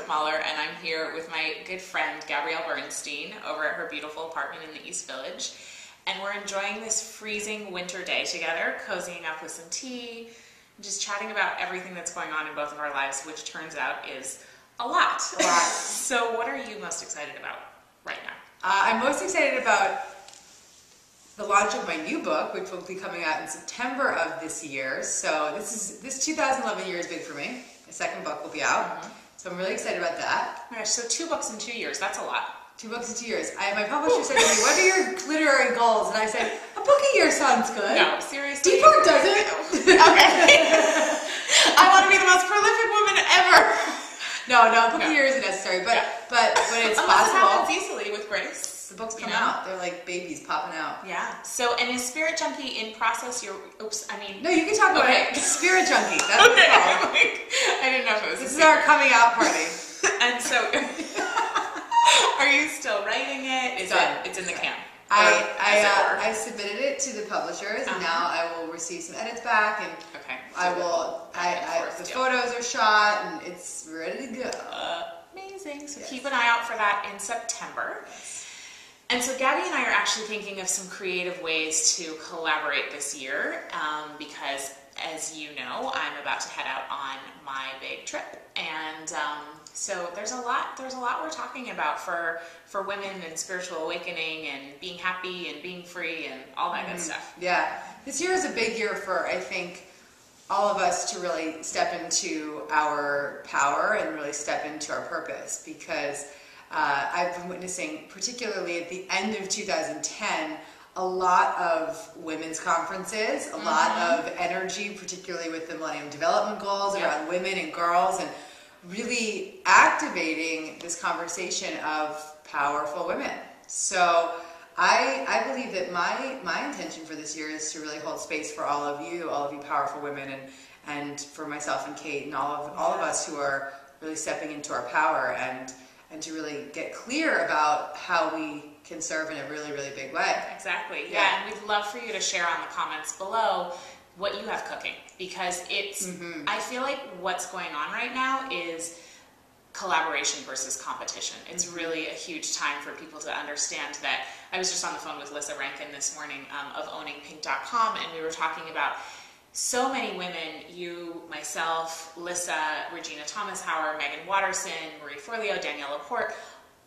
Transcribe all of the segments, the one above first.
Mahler, and I'm here with my good friend Gabrielle Bernstein over at her beautiful apartment in the East Village. And we're enjoying this freezing winter day together, cozying up with some tea, and just chatting about everything that's going on in both of our lives, which turns out is a lot. A lot. So what are you most excited about right now? I'm most excited about the launch of my new book, which will be coming out in September of this year. So this 2011 year is big for me. My second book will be out. So I'm really excited about that. Oh my gosh, so 2 books in 2 years, that's a lot. 2 books in 2 years. My publisher said to me, what are your literary goals? And I said, a book a year sounds good. No, seriously. Deepak doesn't. Okay. I want to be the most prolific woman ever. No, a book a year isn't necessary, but it's Unless possible. It happens easily with Grace. The books come out. They're like babies popping out. Yeah. So, and is Spirit Junkie in process? No, you can talk about it. Spirit Junkie. That's what it's called. I didn't know if it was. This is our coming out party. And so, are you still writing it? It's in the can. I submitted it to the publishers, and now I will receive some edits back, and the photos are shot, and it's ready to go. Amazing. So keep an eye out for that in September. And so Gabby and I are actually thinking of some creative ways to collaborate this year because, as you know, I'm about to head out on my big trip, and so there's a lot we're talking about for women and spiritual awakening and being happy and being free and all that good stuff. Yeah, this year is a big year for, I think, all of us to really step into our power and really step into our purpose, because I've been witnessing, particularly at the end of 2010, a lot of women's conferences, a lot of energy, particularly with the Millennium Development Goals around women and girls, and really activating this conversation of powerful women. So I believe that my intention for this year is to really hold space for all of you powerful women, and for myself and Kate and all of us who are really stepping into our power, and to really get clear about how we can serve in a really, really big way. Exactly. Yeah, and we'd love for you to share on the comments below what you have cooking, because it's, I feel like what's going on right now is collaboration versus competition. It's really a huge time for people to understand that. I was just on the phone with Lissa Rankin this morning of owningpink.com, and we were talking about so many women, you, myself, Lissa, Regina Thomas Hauer, Megan Watterson, Marie Forleo, Danielle Laporte,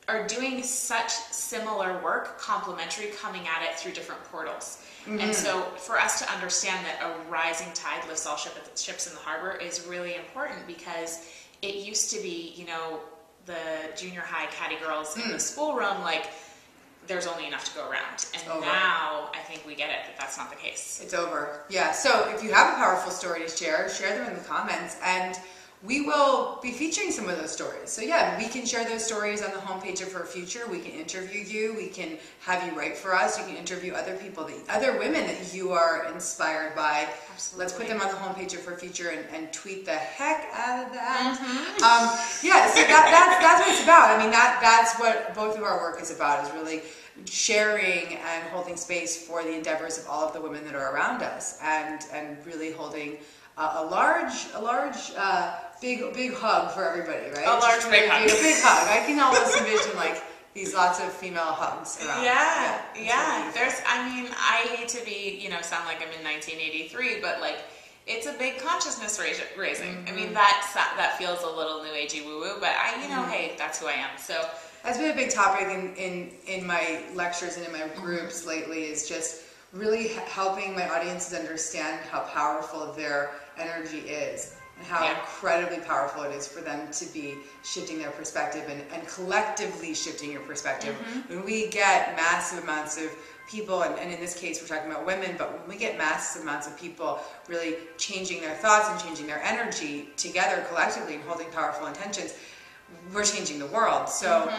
are doing such similar work, complementary, coming at it through different portals. And so for us to understand that a rising tide lifts all ships in the harbor is really important, because it used to be, you know, the junior high catty girls in the schoolroom, like, there's only enough to go around. And now I think we get it, that that's not the case. It's over. Yeah, so if you have a powerful story to share them in the comments, and we will be featuring some of those stories. So yeah, we can share those stories on the homepage of Her Future. We can interview you. We can have you write for us. You can interview other people, other women that you are inspired by. Absolutely. Let's put them on the homepage of Her Future and tweet the heck out of that. Yeah, so that's what it's about. I mean, that's what both of our work is about, is really sharing and holding space for the endeavors of all of the women that are around us, and really holding a large big hug for everybody, right? A large big hug. A big hug. I can almost envision like these lots of female hugs around. Yeah. I hate to be, sound like I'm in 1983, but like, it's a big consciousness raising. I mean, that feels a little new agey woo woo, but hey, that's who I am. So that's been a big topic in my lectures and in my groups lately, is just really helping my audiences understand how powerful their energy is, and how incredibly powerful it is for them to be shifting their perspective and collectively shifting your perspective. When we get massive amounts of people, and in this case we're talking about women, but when we get massive amounts of people really changing their thoughts and changing their energy together collectively and holding powerful intentions, we're changing the world. So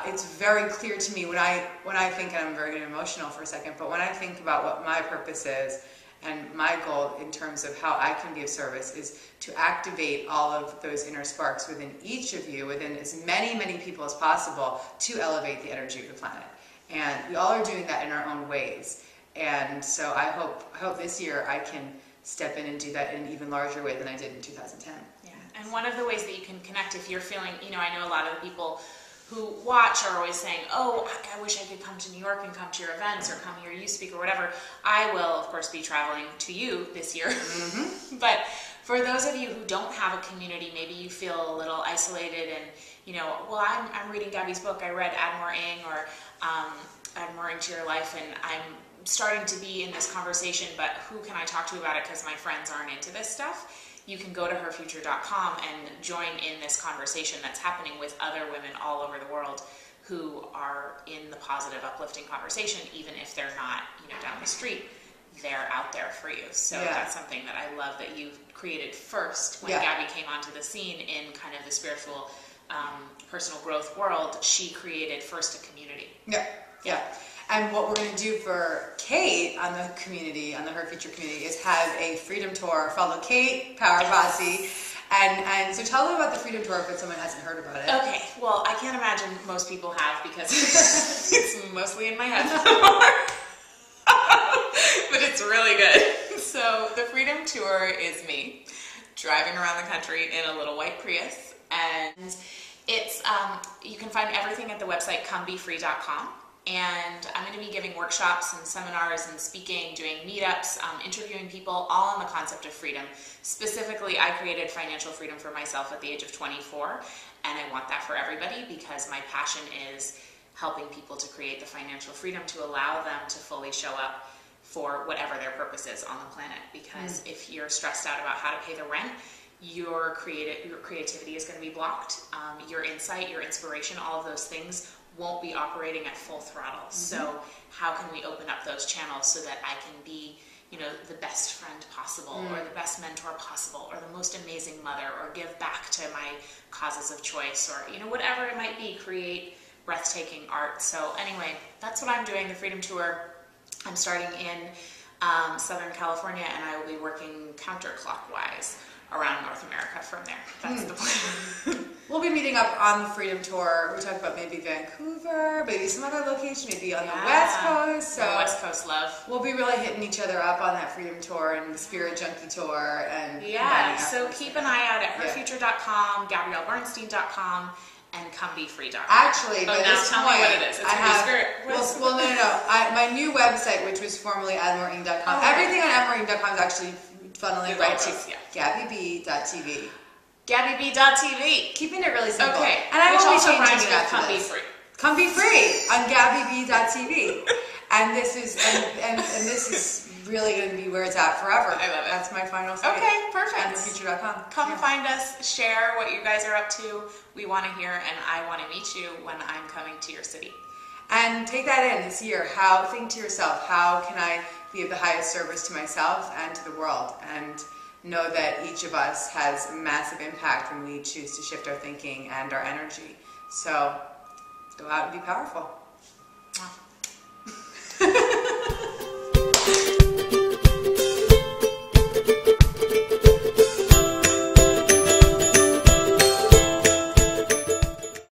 it's very clear to me when I think, and I'm very emotional for a second, but when I think about what my purpose is and my goal in terms of how I can be of service, is to activate all of those inner sparks within each of you, within as many people as possible, to elevate the energy of the planet. And we all are doing that in our own ways. And so I hope this year I can step in and do that in an even larger way than I did in 2010. Yeah, And one of the ways that you can connect, if you're feeling, I know a lot of the people who watch are always saying, oh, I wish I could come to New York and come to your events or come hear you speak or whatever. I will, of course, be traveling to you this year. Mm-hmm. But for those of you who don't have a community, maybe you feel a little isolated and, I'm reading Gabby's book. I read Add More Ing or Add More Ing to Your Life, and I'm starting to be in this conversation, but who can I talk to about it because my friends aren't into this stuff? You can go to herfuture.com and join in this conversation that's happening with other women all over the world who are in the positive, uplifting conversation, even if they're not, down the street. They're out there for you. So that's something that I love that you created first when Gabby came onto the scene in kind of the spiritual, personal growth world. She created first a community. Yeah. And what we're going to do for Kate on the community, on the Her Future community, is have a Freedom Tour. Follow Kate, Power Posse. And so tell them about the Freedom Tour if someone hasn't heard about it. Okay. Well, I can't imagine most people have because it's mostly in my head. But it's really good. So the Freedom Tour is me driving around the country in a little white Prius. And it's you can find everything at the website comebefree.com. And I'm going to be giving workshops and seminars and speaking, doing meetups, interviewing people, all on the concept of freedom. Specifically, I created financial freedom for myself at the age of 24, and I want that for everybody because my passion is helping people to create the financial freedom to allow them to fully show up for whatever their purpose is on the planet. Because if you're stressed out about how to pay the rent, your creativity is going to be blocked. Your insight, your inspiration, all of those things won't be operating at full throttle. So how can we open up those channels so that I can be, the best friend possible or the best mentor possible or the most amazing mother or give back to my causes of choice or, whatever it might be, create breathtaking art. So anyway, that's what I'm doing, the Freedom Tour. I'm starting in Southern California and I will be working counterclockwise around North America from there. That's the plan. We'll be meeting up on the Freedom Tour. We talked about maybe Vancouver, maybe some other location, maybe on the West Coast. So West Coast love. We'll be really hitting each other up on that Freedom Tour and the Spirit Junkie Tour. And so keep an eye out at herfuture.com, GabrielleBernstein.com, and comebefree.com. Actually, by now this tell point, me what it is. It's I have, Spirit. well, no. My new website, which was formerly admoreing.com. Everything on admoreing.com is actually funneling right to GabbyB.tv. GabbyB.tv. Keeping it really simple. Okay. And I Which will be also changing rhymes it with after Come Be this. Free. Come Be Free on GabbyB.tv. And this is and this is really going to be where it's at forever. I love it. That's my final state. Okay, perfect. AndTheFuture.com. Come find us, share what you guys are up to. We want to hear, and I want to meet you when I'm coming to your city. And take that in this year. Think to yourself, how can I be of the highest service to myself and to the world? And know that each of us has a massive impact when we choose to shift our thinking and our energy. So go out and be powerful.